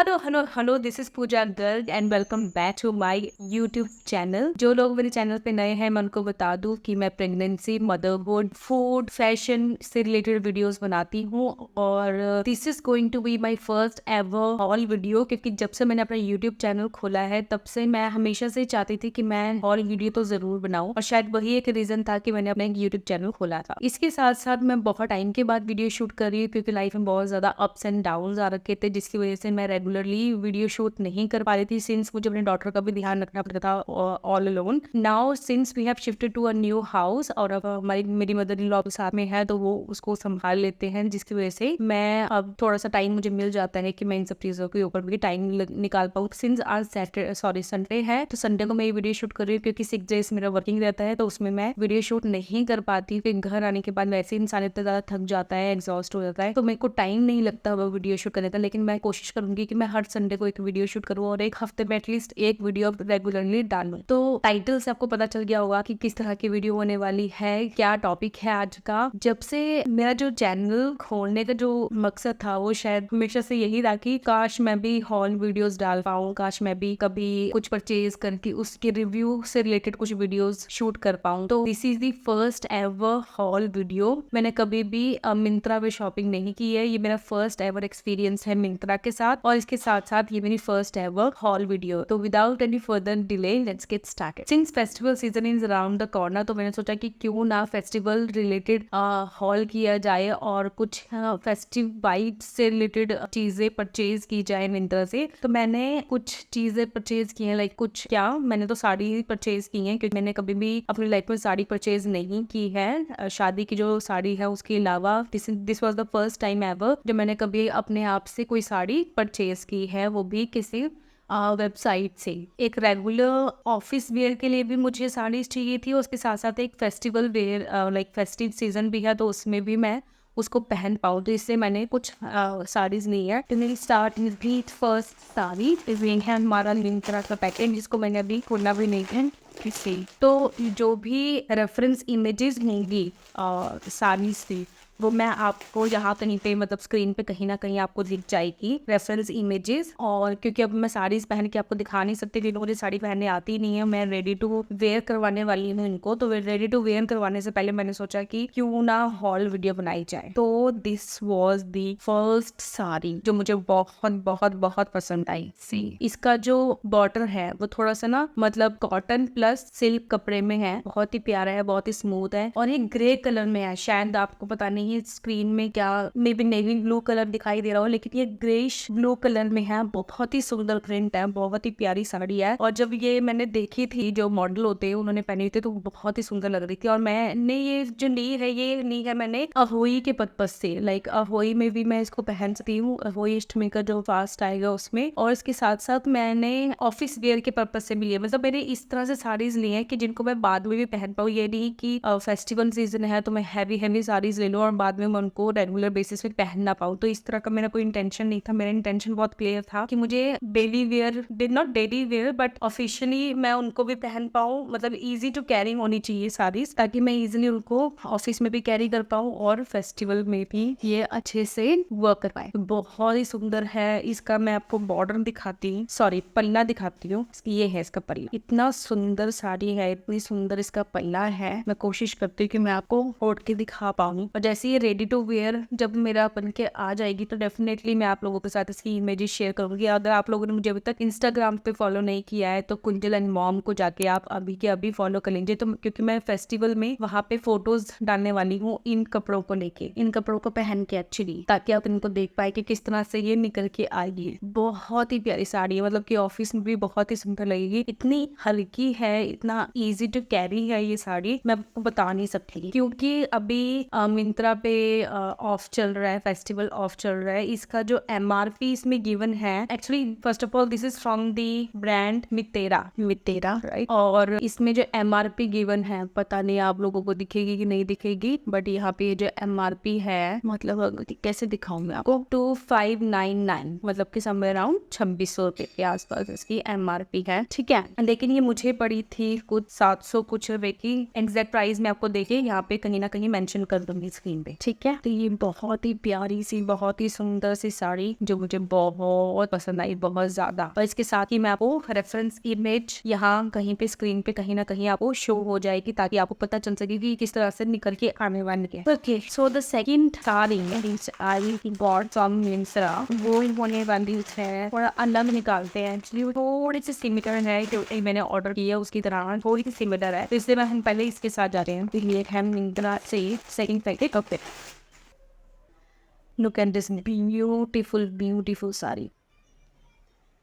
Hello this is Pooja Garg and welcome back to my YouTube channel. जो लोग मेरे channel पे नए हैं मैं उनको बता दूं कि मैं प्रेगनेंसी, मदरहुड, फूड, फैशन से रिलेटेड वीडियोस बनाती हूं और this is going to be my first ever haul video, क्योंकि जब से मैंने अपना यूट्यूब चैनल खोला है तब से मैं हमेशा से चाहती थी कि मैं हॉल वीडियो तो जरूर बनाऊं और शायद वही एक रीजन था कि मैंने अपना एक यूट्यूब चैनल खोला था। इसके साथ साथ मैं बहुत टाइम के बाद वीडियो शूट कर रही हूँ क्योंकि लाइफ में बहुत ज्यादा अप्स एंड डाउन आ रखे थे, जिसकी वजह से मैं रेगुलरली वीडियो शूट नहीं कर पा रही थी सिंस मुझे अपने डॉटर का भी ध्यान रखना पड़ता था all alone. Now since we have shifted to a new house और अब हमारी मेरी मदर इन लॉ साथ में है तो वो उसको संभाल लेते हैं, जिसकी वजह से मैं अब थोड़ा सा टाइम मुझे मिल जाता है कि मैं इन सब चीजों के ऊपर भी टाइम निकाल पाऊँ। सिंस आज संडे है तो संडे को मैं ये वीडियो शूट कर रही हूँ क्योंकि 6 डेज मेरा वर्किंग रहता है तो उसमें मैं वीडियो शूट नहीं कर पाती। फिर घर आने के बाद वैसे इंसान इतना ज्यादा थक जाता है, एग्जॉस्ट हो जाता है, तो मेरे को टाइम नहीं लगता वो वीडियो शूट करने का। लेकिन मैं कोशिश करूंगी कि मैं हर संडे को एक वीडियो शूट करूँ और एक हफ्ते में एटलीस्ट एक वीडियो रेगुलरली डालूं। तो टाइटल से आपको पता चल गया होगा कि किस तरह की वीडियो होने वाली है, क्या टॉपिक है आज का। जब से मेरा जो चैनल खोलने का जो मकसद था वो शायद हमेशा से यही था कि काश मैं भी हॉल वीडियोस डाल पाऊँ, काश मैं भी कभी कुछ परचेज करके उसके रिव्यू से रिलेटेड कुछ वीडियोस शूट कर पाऊँ। तो this is the first ever haul video. मैंने कभी भी मिंत्रा पे शॉपिंग नहीं की है, ये मेरा फर्स्ट एवर एक्सपीरियंस है मिंत्रा के साथ और इसके साथ साथ ये मेरी फर्स्ट एवर हॉल वीडियो। तो without any further delay let's get started. Since festival season is around the corner तो मैंने सोचा कि क्यों ना फेस्टिवल रिलेटेड हॉल किया जाए और कुछ फेस्टिव वाइब्स से रिलेटेड चीजें परचेज की जाए मिंत्रा से। तो मैंने कुछ चीजें परचेज की हैं, लाइक कुछ क्या, मैंने तो साड़ी परचेज की है क्योंकि मैंने कभी भी अपनी लाइफ में साड़ी परचेज नहीं की है। शादी की जो साड़ी है उसके अलावा this was the first time ever जब मैंने कभी अपने आप से कोई साड़ी परचेज की है, वो भी किसी वेबसाइट से। एक रेगुलर ऑफिस वेयर के लिए भी मुझे साड़ीज चाहिए थी, उसके साथ साथ एक festival where like festive season भी है तो उसमें भी मैं उसको पहन पाऊँ, तो इससे मैंने कुछ साड़ीज ली है। तो मेरी स्टार्ट भी फर्स्ट साड़ी ये है हमारा मिंत्रा का पैकेट जिसको मैंने अभी खोला भी नहीं है किसी। तो जो भी रेफरेंस इमेजेस होंगी साड़ीज से वो मैं आपको यहाँ कहीं पे मतलब स्क्रीन पे कहीं ना कहीं आपको दिख जाएगी रेफरेंस इमेजेस। और क्योंकि अब मैं साड़ीज पहन के आपको दिखा नहीं सकती क्योंकि मुझे साड़ी पहनने आती नहीं है, मैं रेडी टू वेयर करवाने वाली हूँ इनको। तो रेडी टू वेयर करवाने से पहले मैंने सोचा कि क्यों ना हॉल वीडियो बनाई जाए। तो this was the first sari जो मुझे बहुत बहुत बहुत पसंद आई। सी इसका जो बॉर्डर है वो थोड़ा सा ना मतलब कॉटन प्लस सिल्क कपड़े में है, बहुत ही प्यारा है, बहुत ही स्मूथ है और ये ग्रे कलर में है। शायद आपको पता नहीं स्क्रीन में क्या may be navy blue colour दिखाई दे रहा हो, लेकिन ये ग्रेश ब्लू कलर में है। बहुत ही सुंदर प्रिंट है, बहुत ही प्यारी साड़ी है और जब ये मैंने देखी थी जो मॉडल होते हैं उन्होंने पहनी थी तो बहुत ही सुंदर लग रही थी। और मैंने ये जो ली है मैंने अहोई के पर्पज से, लाइक अहोई में भी मैं इसको पहन सकती हूँ, अहोई अष्टमी का जो फास्ट आएगा उसमें। और इसके साथ साथ मैंने ऑफिस वेयर के पर्पज से भी लिया, मतलब मैंने इस तरह से साड़ीज ली है कि जिनको मैं बाद में भी पहन पाऊँ। ये नहीं कि फेस्टिवल सीजन है तो मैं हैवी साड़ीज ले लूँ और बाद में मैं उनको रेगुलर बेसिस पे पहन ना पाऊँ। तो इस तरह का मेरा कोई इंटेंशन नहीं था। मेरा इंटेंशन बहुत क्लियर था कि मुझे daily wear, not daily wear but officially मैं उनको भी पहन पाऊँ, मतलब इजी टू कैरी होनी चाहिए साड़ीज, ताकि मैं इजीली उनको ऑफिस में भी कैरी कर पाऊँ और फेस्टिवल में भी ये अच्छे से वर्क कर पाए। बहुत ही सुंदर है। इसका मैं आपको बॉर्डर दिखाती हूँ, सॉरी पल्ला दिखाती हूँ। ये है इसका पल्ला, इतना सुंदर साड़ी है, इतनी सुंदर इसका पल्ला है। मैं कोशिश करती हूँ कि मैं आपको ओढ़ के दिखा पाऊँ और जैसे ये रेडी टू वेयर जब मेरा बन के आ जाएगी तो डेफिनेटली मैं आप लोगों के साथ इसकी इमेजेस शेयर करूंगी। अगर आप लोगों ने मुझे अभी तक इंस्टाग्राम पे फॉलो नहीं किया है तो कुंजल एंड मॉम को जाके आप अभी के अभी फॉलो कर लीजिए। तो क्योंकि मैं फेस्टिवल में वहां पे फोटोज डालने वाली हूँ इन कपड़ों को लेके, इन कपड़ों को पहन के एक्चुअली, ताकि आप इनको देख पाए कि किस तरह से ये निकल के आई है। बहुत ही प्यारी साड़ी है, मतलब कि ऑफिस में भी बहुत ही सुंदर लगेगी। इतनी हल्की है, इतना ईजी टू कैरी है ये साड़ी, मैं आपको बता नहीं सकती। क्योंकि अभी मिंत्रा पे ऑफ चल रहा है, फेस्टिवल ऑफ चल रहा है। इसका जो MRP इसमें गिवन है, actually first of all this is from the brand Mitera right. और इसमें जो MRP गिवन है पता नहीं आप लोगों को दिखेगी कि नहीं दिखेगी, बट यहाँ पे जो MRP है मतलब कैसे दिखाऊं मैं आपको, 2599 मतलब कि समवेयर अराउंड 2600 रुपए के आसपास इसकी MRP है, ठीक है। लेकिन ये मुझे पड़ी थी कुछ 700 कुछ रुपए की। एग्जैक्ट प्राइस में आपको देखिए यहाँ पे कहीं ना कहीं मेंशन कर दूंगी स्क्रीन टाइम पे, ठीक है। तो ये बहुत ही प्यारी सी, बहुत ही सुंदर सी साड़ी जो मुझे बहुत पसंद आई, बहुत ज्यादा। और इसके साथ ही मैं आपको रेफरेंस इमेज यहाँ कहीं पे स्क्रीन पे कहीं ना कहीं आपको शो हो जाएगी, ताकि आपको पता चल सके कि किस तरह से निकल के आने वाली है। Okay, so the second sari I bought from Myntra, वो होने वाली है थोड़ा अलग निकालते हैं। एक्चुअली वो थोड़ी सी सिमिलर है जो मैंने ऑर्डर किया उसकी तरह, थोड़ी सी सिमिलर है, तो इसलिए मैं हम पहले इसके साथ जा रहे हैं। तो ये है मिंत्रा से second packet. Okay, look at this beautiful sari.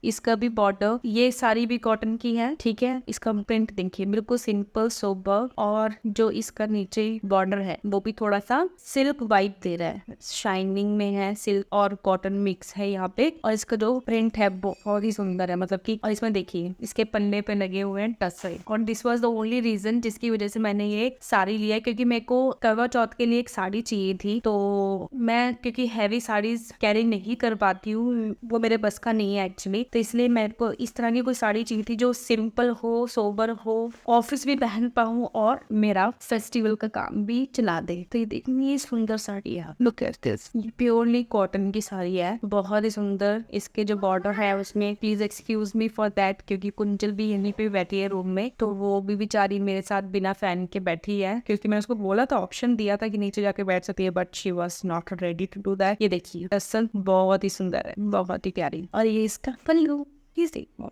इसका भी बॉर्डर, ये साड़ी भी कॉटन की है, ठीक है। इसका प्रिंट देखिए, बिल्कुल सिंपल सोबर, और जो इसका नीचे बॉर्डर है वो भी थोड़ा सा सिल्क वाइट दे रहा है, शाइनिंग में है, सिल्क और कॉटन मिक्स है यहाँ पे। और इसका जो प्रिंट है बहुत ही सुंदर है, मतलब कि, और इसमें देखिए इसके पन्ने पे लगे हुए हैं टसर। और this was the only reason जिसकी वजह से मैंने ये साड़ी लिया, क्योंकि मेरे को करवा चौथ के लिए एक साड़ी चाहिए थी। तो मैं क्योंकि हैवी साड़ीज कैरी नहीं कर पाती हूँ, वो मेरे बस का नहीं है एक्चुअली, तो इसलिए मेरे को इस तरह की कोई साड़ी चाहिए थी जो सिंपल हो, सोबर हो, ऑफिस भी पहन पाऊँ और मेरा फेस्टिवल का काम भी चला दे। तो ये देखिए, ये सुंदर साड़ी है, लुक एट दिस। ये प्योरली कॉटन की साड़ी है, बहुत ही सुंदर। इसके जो बॉर्डर है उसमें, please excuse me for that, क्योंकि कुंजल भी यहीं पे बैठी है रूम में, तो वो भी बेचारी मेरे साथ बिना फैन के बैठी है, क्योंकि मैंने उसको बोला था, ऑप्शन दिया था कि नीचे जाके बैठ सकती है, but she was not ready to do that. ये देखिए असल बहुत ही सुंदर है, बहुत ही प्यारी। और ये इसका पल्लू,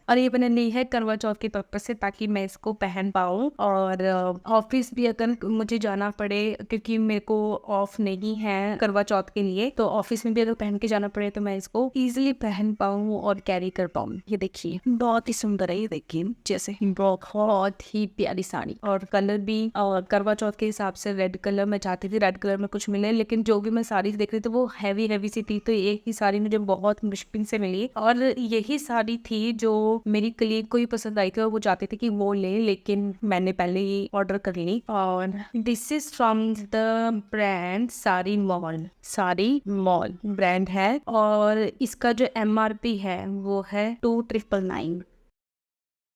और ये मैंने ली है करवा चौथ के पर्पज से, ताकि मैं इसको पहन पाऊँ। और ऑफिस भी अगर मुझे जाना पड़े, क्योंकि मेरे को ऑफ नहीं है करवा चौथ के लिए, तो ऑफिस में भी अगर पहन के जाना पड़े तो मैं इसको इजीली पहन पाऊँ और कैरी कर पाऊँ। ये देखिए बहुत ही सुंदर है, ये देखिए जैसे बहुत ही प्यारी साड़ी। और कलर भी करवा चौथ के हिसाब से रेड कलर मैं चाहती थी, रेड कलर में कुछ मिले, लेकिन जो भी मैं साड़ी देख रही थी वो हैवी सी थी, तो एक ही साड़ी मुझे बहुत मुश्किल से मिली। और यही साड़ी थी जो मेरी कलीग को ही पसंद आई थी और वो चाहती थी कि वो ले, लेकिन मैंने पहले ही ऑर्डर कर ली। और this is from the brand sari mall brand है, और इसका जो MRP है वो है 2999,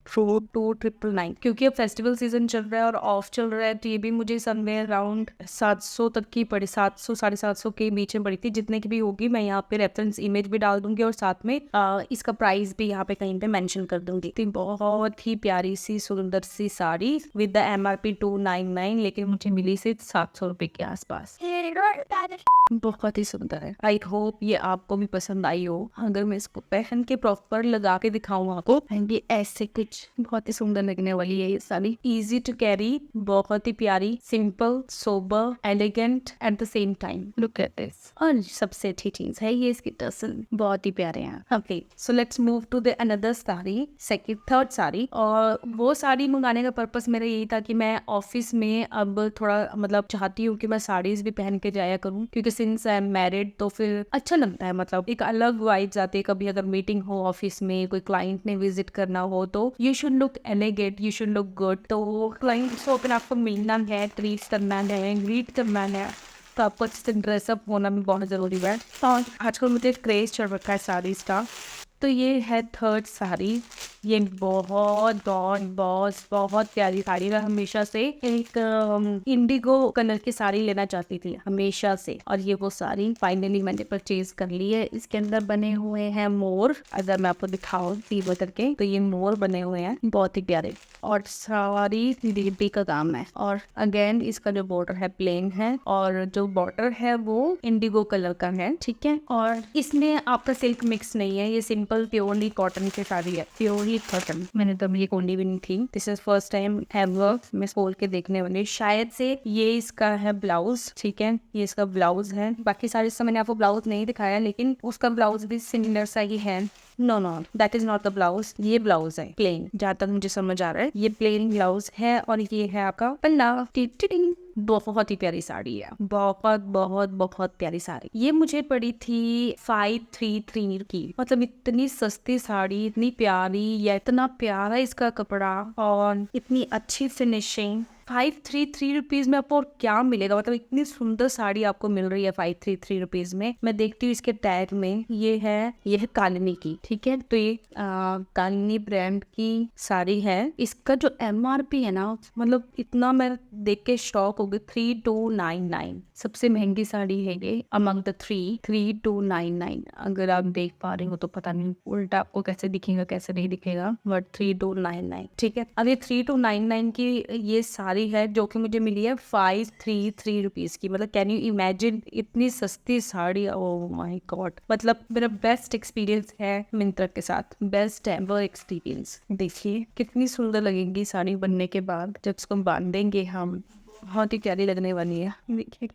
2999। क्योंकि अब फेस्टिवल सीजन चल रहा है और ऑफ चल रहा है, तो ये भी मुझे समवेयर अराउंड 700 तक की पड़ी, 700 750 के बीच में पड़ी थी। जितने की भी होगी मैं यहाँ पे रेफरेंस इमेज भी डाल दूंगी, और साथ में इसका प्राइस भी यहाँ पे कहीं पे मेंशन कर दूंगी। तो बहुत ही प्यारी सी सुंदर सी साड़ी विद द MRP 299, लेकिन मुझे मिली सिर्फ 700 रुपए के आसपास। बहुत ही सुंदर है। आई होप ये आपको भी पसंद आई हो। अगर मैं इसको पहन के प्रॉपर लगा के दिखाऊं आपको, ये ऐसे कुछ बहुत ही सुंदर लगने वाली है ये साड़ी। इजी टू कैरी, बहुत ही प्यारी, simple, sober, elegant at the same time. Look at this. और सबसे अच्छी चीज है ये इसकी टसल, बहुत ही प्यारे हैं। Okay, so let's move to the another sari, third sari. और वो साड़ी मंगाने का पर्पस मेरा यही था कि मैं ऑफिस में अब थोड़ा मतलब चाहती हूँ कि मैं साड़ीज भी पहन के जाया करूँ, क्योंकि सिंस आई एम मैरिड तो फिर अच्छा लगता है, मतलब एक अलग वाइब्स आती है। कभी अगर मीटिंग हो ऑफिस में, कोई क्लाइंट ने विजिट करना हो, तो you should look elegant, you should look good. तो क्लाइंट्स को अगर आपको मिलना है, ट्रीट करना है, ग्रीट करना है, तो आपको अच्छे से ड्रेसअप होना भी बहुत ज़रूरी है। और आजकल मुझे क्रेज चल रखा है साड़ीज का। तो ये है थर्ड साड़ी। ये बहुत प्यारी साड़ी है। हमेशा से एक इंडिगो कलर की साड़ी लेना चाहती थी हमेशा से, और ये वो साड़ी फाइनली मैंने परचेज कर ली है। इसके अंदर बने हुए हैं मोर, अगर मैं आपको दिखाऊं तीन करके, तो ये मोर बने हुए हैं बहुत ही प्यारे, और सारी दीदी का काम है। और अगेन इसका जो बॉर्डर है प्लेन है, और जो बॉर्डर है वो इंडिगो कलर का है, ठीक है। और इसमें आपका सिल्क मिक्स नहीं है, ये सिंपल प्योरली कॉटन की साड़ी है, प्योरली कॉटन। मैंने तब ये खोली भी नहीं थी, this is first time ever मैं खोल के देखने वाली। शायद से ये इसका है ब्लाउज, ठीक है, ये इसका ब्लाउज है। बाकी साड़ी से मैंने आपको ब्लाउज नहीं दिखाया, लेकिन उसका ब्लाउज भी सिमिलर सा ही है। No, that is not the blouse, ये ब्लाउज है प्लेन, जहाँ तक मुझे समझ आ रहा है ये प्लेन ब्लाउज है। और ये है आपका पल्ला। बहुत ही प्यारी साड़ी है, बहुत प्यारी साड़ी। ये मुझे पड़ी थी 533 की, मतलब इतनी सस्ती साड़ी, इतनी प्यारी, या इतना प्यारा इसका कपड़ा, और इतनी अच्छी फिनिशिंग। ₹533 में आपको और क्या मिलेगा, मतलब इतनी सुंदर साड़ी आपको मिल रही है ₹533 में। मैं देखती हूँ इसके टैग में, ये है कालिनी की, ठीक है। तो ये कालिनी ब्रांड की साड़ी है। इसका जो MRP है ना, मतलब इतना मैं देख के शॉक हो गई, 3299 सबसे महंगी साड़ी है ये अमंग द 3299। अगर आप देख पा रहे हो तो पता नहीं उल्टा आपको कैसे दिखेगा कैसे नहीं दिखेगा, बट 3299, ठीक है। अब ये 3299 की ये साड़ी है जो कि मुझे मिली है ₹533 की। मतलब कैन यू इमेजिन इतनी सस्ती साड़ी, ओह माय गॉड। मतलब मेरा बेस्ट एक्सपीरियंस है मिंत्रा के साथ, बेस्ट एवर एक्सपीरियंस। देखिए कितनी सुंदर लगेगी साड़ी बनने के बाद, जब इसको बांधेंगे हम, बहुत ही प्यारी लगने वाली है। देखिए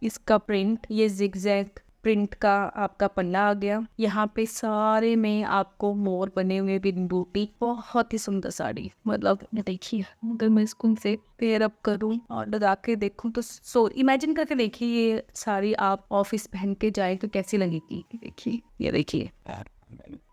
इसका प्रिंट, ये जिगजैग प्रिंट का आपका पन्ना आ गया। यहाँ पे सारे में आपको मोर बने हुए बिन बूटी, बहुत ही सुंदर साड़ी। मतलब देखिए अगर मैं इसको से पेयर अप करूँ और लगा के देखूँ तो इमेजिन करके देखिए ये साड़ी आप ऑफिस पहन के जाए तो कैसी लगेगी। देखिए ये देखिए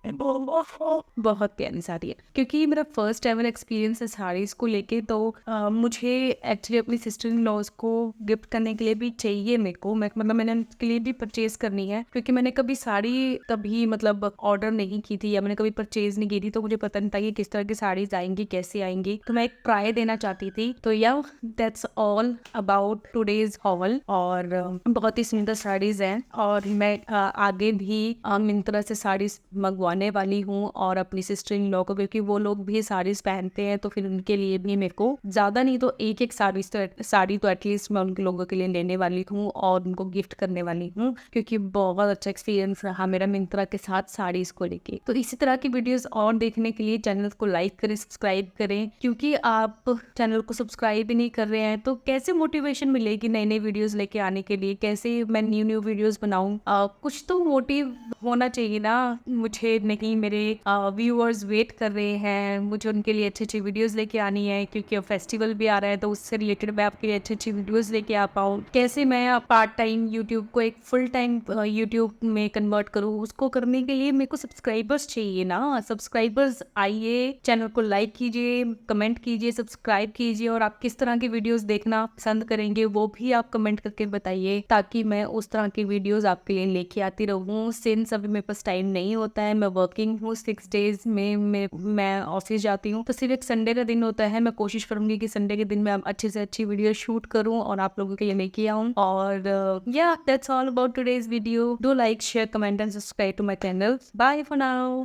बहुत प्यारी साड़ी है, क्योंकि ये मेरा फर्स्ट एवर एक्सपीरियंस है साड़ीज को लेके। तो मुझे एक्चुअली अपनी सिस्टर इन लॉज को गिफ्ट करने के लिए भी चाहिए मेरे को, मतलब मैंने उनके लिए भी परचेज करनी है, क्योंकि मैंने कभी साड़ी कभी मतलब ऑर्डर नहीं की थी या मैंने कभी परचेज नहीं की थी, तो मुझे पता नहीं था कि किस तरह की साड़ीज आएंगी कैसे आएंगी, तो मैं एक ट्राई देना चाहती थी। तो या that's all about today's hall. और बहुत ही सुंदर साड़ीज हैं और मैं आगे भी मिंत्रा से साड़ीज मंगवाने वाली हूँ और अपनी सिस्टर इन लॉ को, क्योंकि वो लोग भी साड़ीज पहनते हैं, तो फिर उनके लिए भी मेरे को ज्यादा नहीं तो एक साड़ी तो एटलीस्ट मैं उन लोगों के लिए लेने वाली हूँ और उनको गिफ्ट करने वाली हूँ, क्योंकि बहुत अच्छा एक्सपीरियंस रहा मेरा मिंत्रा के साथ साड़ीज को लेके। तो इसी तरह की वीडियोस और देखने के लिए चैनल को लाइक करें, सब्सक्राइब करें, क्योंकि आप चैनल को सब्सक्राइब भी नहीं कर रहे हैं तो कैसे मोटिवेशन मिलेगी नई नई वीडियोस लेके आने के लिए, कैसे मैं न्यू वीडियोस बनाऊं। कुछ तो मोटिव होना चाहिए ना मुझे, नहीं मेरे व्यूअर्स वेट कर रहे हैं, मुझे उनके लिए अच्छी अच्छी वीडियोस लेके आनी है, क्योंकि अब फेस्टिवल भी आ रहा है तो उससे रिलेटेड मैं आपके लिए अच्छी अच्छी वीडियोस लेके आ पाऊँ। कैसे मैं पार्ट टाइम यूट्यूब को एक फुल टाइम यूट्यूब में कन्वर्ट करूँ, उसको करने के लिए मेरे को सब्सक्राइबर्स चाहिए ना। सब्सक्राइबर्स आइए, चैनल को लाइक कीजिए, कमेंट कीजिए, सब्सक्राइब कीजिए, और आप किस तरह की वीडियोस देखना पसंद करेंगे वो भी आप कमेंट करके बताइए, ताकि मैं उस तरह की वीडियोस आपके लिए लेके आती रहूँ। सिंस अभी मेरे पास टाइम नहीं होता है, मैं वर्किंग हूँ, 6 डेज में मैं ऑफिस जाती हूँ, तो सिर्फ एक संडे का दिन होता है। मैं कोशिश करूंगी कि संडे के दिन मैं अच्छी से अच्छी वीडियो शूट करूँ और आप लोगों के लिए लेके आऊँ। और या that's all about today's video. Do like, share, comment and subscribe to my channel. Bye for now.